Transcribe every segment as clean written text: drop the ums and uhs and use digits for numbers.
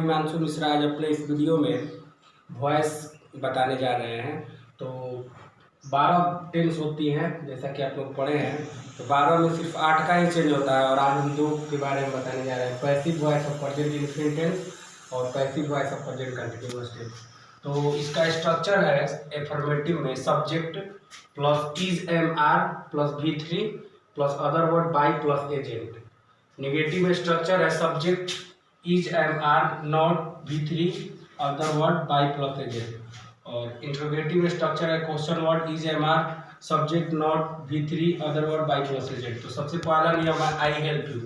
हिमांशु मिश्रा आज अपने इस वीडियो में वॉइस बताने जा रहे हैं। तो 12 टेंस होती हैं, जैसा कि आप लोग पढ़े हैं। तो 12 में सिर्फ 8 का ही चेंज होता है और आज हम 2 के बारे में बताने जा रहे हैं, passive voice of present indefinite tense और passive voice of present continuous tense. तो इसका स्ट्रक्चर है एफर्मेटिव में subject plus is am are plus V3 plus other word by plus agent. Negative में स्ट्रक्चर है subject is am are not V3 other word by plus agent. और interrogative में structure है question word is am are subject not V3 other word by plus agent. तो सबसे पहला नियम है आई हेल्प यू।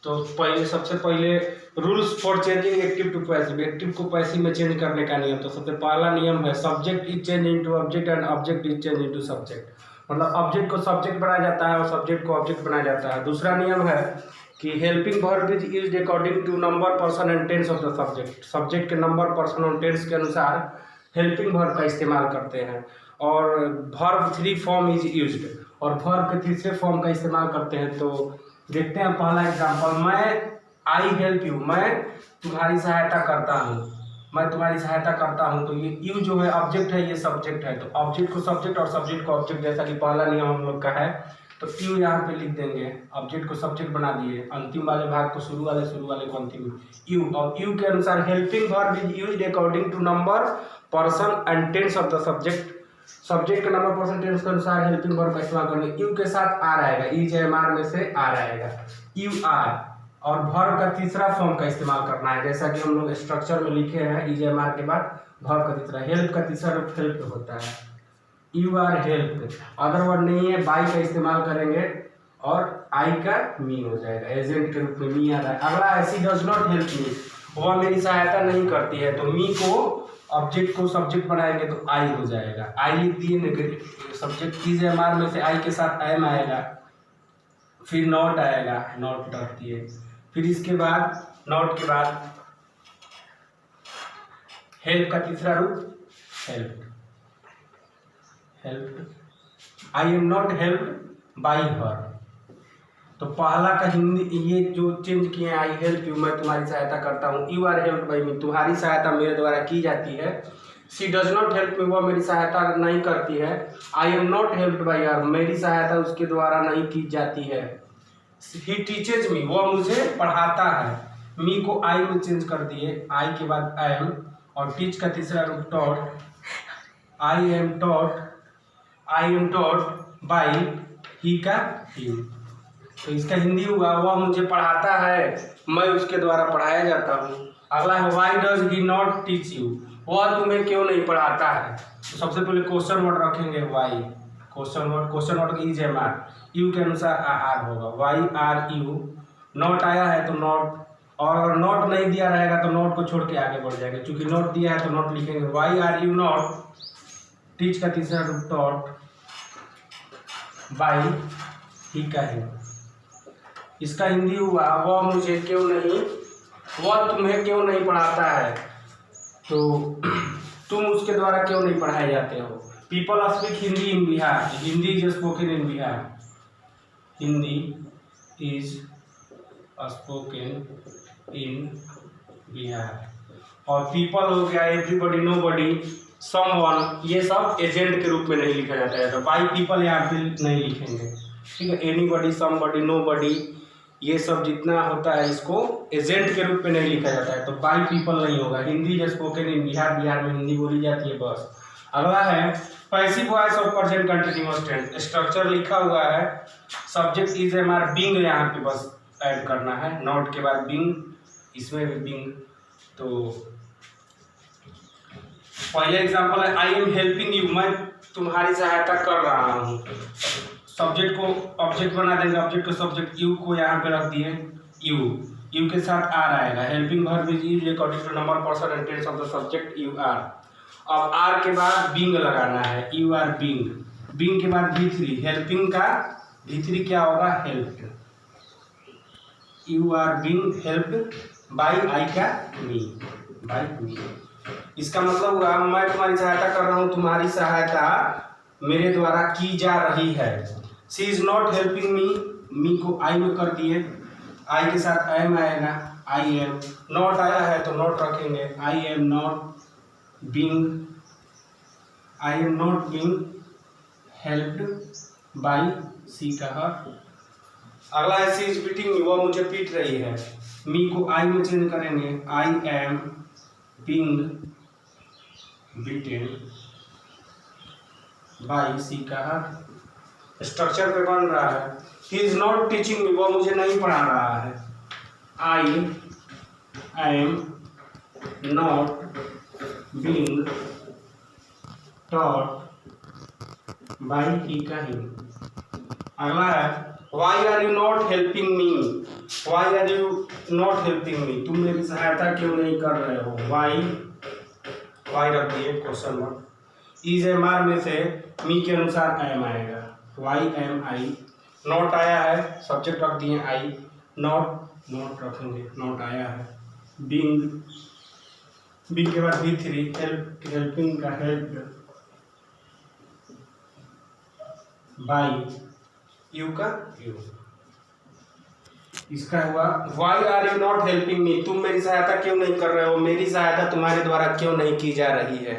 तो सबसे पहले rules for changing active to passive, active को पैसिव में चेंज करने का नियम। तो सबसे पहला नियम है subject is change into object and object is change into subject. मतलब ऑब्जेक्ट को सब्जेक्ट बनाया जाता है और सब्जेक्ट को ऑब्जेक्ट बनाया जाता है। दूसरा नियम है कि helping verb is used according to number person and tense of the subject. Subject के नंबर पर्सन और टेंस के अनुसार हेल्पिंग वर्ब का इस्तेमाल करते हैं। और वर्ब 3 फॉर्म इज यूज्ड और वर्ब के तीसरे फॉर्म का इस्तेमाल करते हैं। तो देखते हैं पहला एग्जांपल, मैं आई हेल्प यू, मैं तुम्हारी सहायता करता हूँ, मैं तुम्हारी सहायता करता हूँ। तो ये यू जो है ऑब्जेक्ट है, ये सब्जेक्ट है। तो ऑब्जेक्ट को सब्जेक्ट और सब्जेक्ट को ऑब्जेक्ट, जैसा कि पहला नियम हम लोग का है। तो यू यहाँ पे लिख देंगे, ऑब्जेक्ट को सब्जेक्ट बना दिए, अंतिम वाले भाग को शुरू वाले को अंतिम यू। और यू के अनुसार helping verb is used according to number person and tense of the subject. Subject के नंबर पर्सन टेंस के अनुसार हेल्पिंग वर्ब का इस्तेमाल करेंगे। यू के साथ आर आएगा, इज एम आर में से आर आएगा, यू आर। और वर्ब का तीसरा फॉर्म का इस्तेमाल करना है, जैसा कि हम लोग स्ट्रक्चर में लिखे हैं। इज एम आर के बाद वर्ब का तीसरा, हेल्प का तीसरा रूप हेल्प होता है, you are help. Other word नहीं है, बाई का इस्तेमाल करेंगे और आई का मी हो जाएगा, एजेंट के रूप में मी आ रहा है। अगला है she does not help me, वह मेरी सहायता नहीं करती है। तो मी को ऑब्जेक्ट को सब्जेक्ट बनाएंगे तो आई हो जाएगा, आई लिख दिए। सब्जेक्ट इज एम आर में से आई के साथ एम आएगा, फिर नॉट आएगा, नॉट रख दिए। फिर इसके बाद नॉट के बाद हेल्प का तीसरा रूप help, help. I am not help by her. तो पहला का हिंदी ये जो चेंज किए हैं, आई हेल्प यू, मैं तुम्हारी सहायता करता हूँ। यू आर हेल्प बाई मी, तुम्हारी सहायता मेरे द्वारा की जाती है। She does not help me, वह मेरी सहायता नहीं करती है। I am not help by her, मेरी सहायता उसके द्वारा नहीं की जाती है। ही टीचेज मी, वह मुझे पढ़ाता है। मी को आई में चेंज कर दिए, आई के बाद एम। और टीच का तीसरा रूप taught, I am taught by he का हिम। तो इसका हिंदी हुआ वह मुझे पढ़ाता है, मैं उसके द्वारा पढ़ाया जाता हूँ। अगला है why does he not teach you, वह तुम्हें क्यों नहीं पढ़ाता है। तो सबसे पहले क्वेश्चन वर्ड रखेंगे why, question word is am are, you के अनुसार आर होगा, वाई आर यू। नॉट आया है तो नॉट, और अगर नॉट नहीं दिया रहेगा तो नॉट को छोड़ के आगे बढ़ जाएंगे। चूंकि नॉट दिया है तो नॉट लिखेंगे, why are you not. Teach का तीसरा रूप टॉट बाई ही का है। इसका हिंदी हुआ वह मुझे क्यों नहीं, वह तुम्हें क्यों नहीं पढ़ाता है। तो तुम उसके द्वारा क्यों नहीं पढ़ाए जाते हो। People speak Hindi in Bihar, Hindi is spoken in Bihar, Hindi is spoken in Bihar. और पीपल हो गया एवरीबॉडी, नोबॉडी, समवन, ये सब एजेंट के रूप में नहीं लिखा जाता है। तो बाई पीपल यहाँ पे नहीं लिखेंगे, ठीक है। एनीबॉडी, समबॉडी, नोबॉडी, ये सब जितना होता है इसको एजेंट के रूप में नहीं लिखा जाता है। तो बाई पीपल नहीं होगा। Hindi is spoken in Bihar, Bihar में हिंदी बोली जाती है बस। अगला है passive voice of present continuous tense. Structure लिखा हुआ है, subject is am are, being यहाँ पे बस ऐड करना है, नॉट के बाद बिंग, इसमें भी बिंग। तो पहले एग्जांपल है आई एम हेल्पिंग यू, मैं तुम्हारी सहायता कर रहा हूँ। सब्जेक्ट को ऑब्जेक्ट बना देंगे, ऑब्जेक्ट को सब्जेक्ट, यू को यहाँ पे रख दिए, यू के साथ आर आएगा। Helping verb is used according to number person and tense of the subject, you are. अब आर के बाद बिंग लगाना है, यू आर बिंग। बिंग के बाद V3, हेल्पिंग का V3 क्या होगा, help. You are being help by I का मी, बाई मी। इसका मतलब हुआ मैं तुम्हारी सहायता कर रहा हूँ, तुम्हारी सहायता मेरे द्वारा की जा रही है। She is not helping me, me को आई में कर दिए, आई के साथ एम आएगा, आई एम नॉट आया है तो नॉट रखेंगे, I am not being helped by she का हर। अगला है सी इज बीटिंग मी, वो मुझे पीट रही है। मी को आई में चेंज करेंगे, I am being beaten by she का हर। स्ट्रक्चर पे बन रहा है, he is not teaching me, वो मुझे नहीं पढ़ा रहा है। I am not being taught by he का ही। अगला है why are you not helping me, why are you not helping me, तुम मेरी सहायता क्यों नहीं कर रहे हो। वाई रख दिए question mark. Is am are में से मी के अनुसार एम आएगा, वाई एम आई। नॉट आया है, सब्जेक्ट रख दिए आई, नॉट रखेंगे, नॉट आया है। बीइंग के बाद B3 हेल्पिंग का हेल्प बाई यू का यू। इसका हुआ why are you not helping me, तुम मेरी सहायता क्यों नहीं कर रहे हो, मेरी सहायता तुम्हारे द्वारा क्यों नहीं की जा रही है।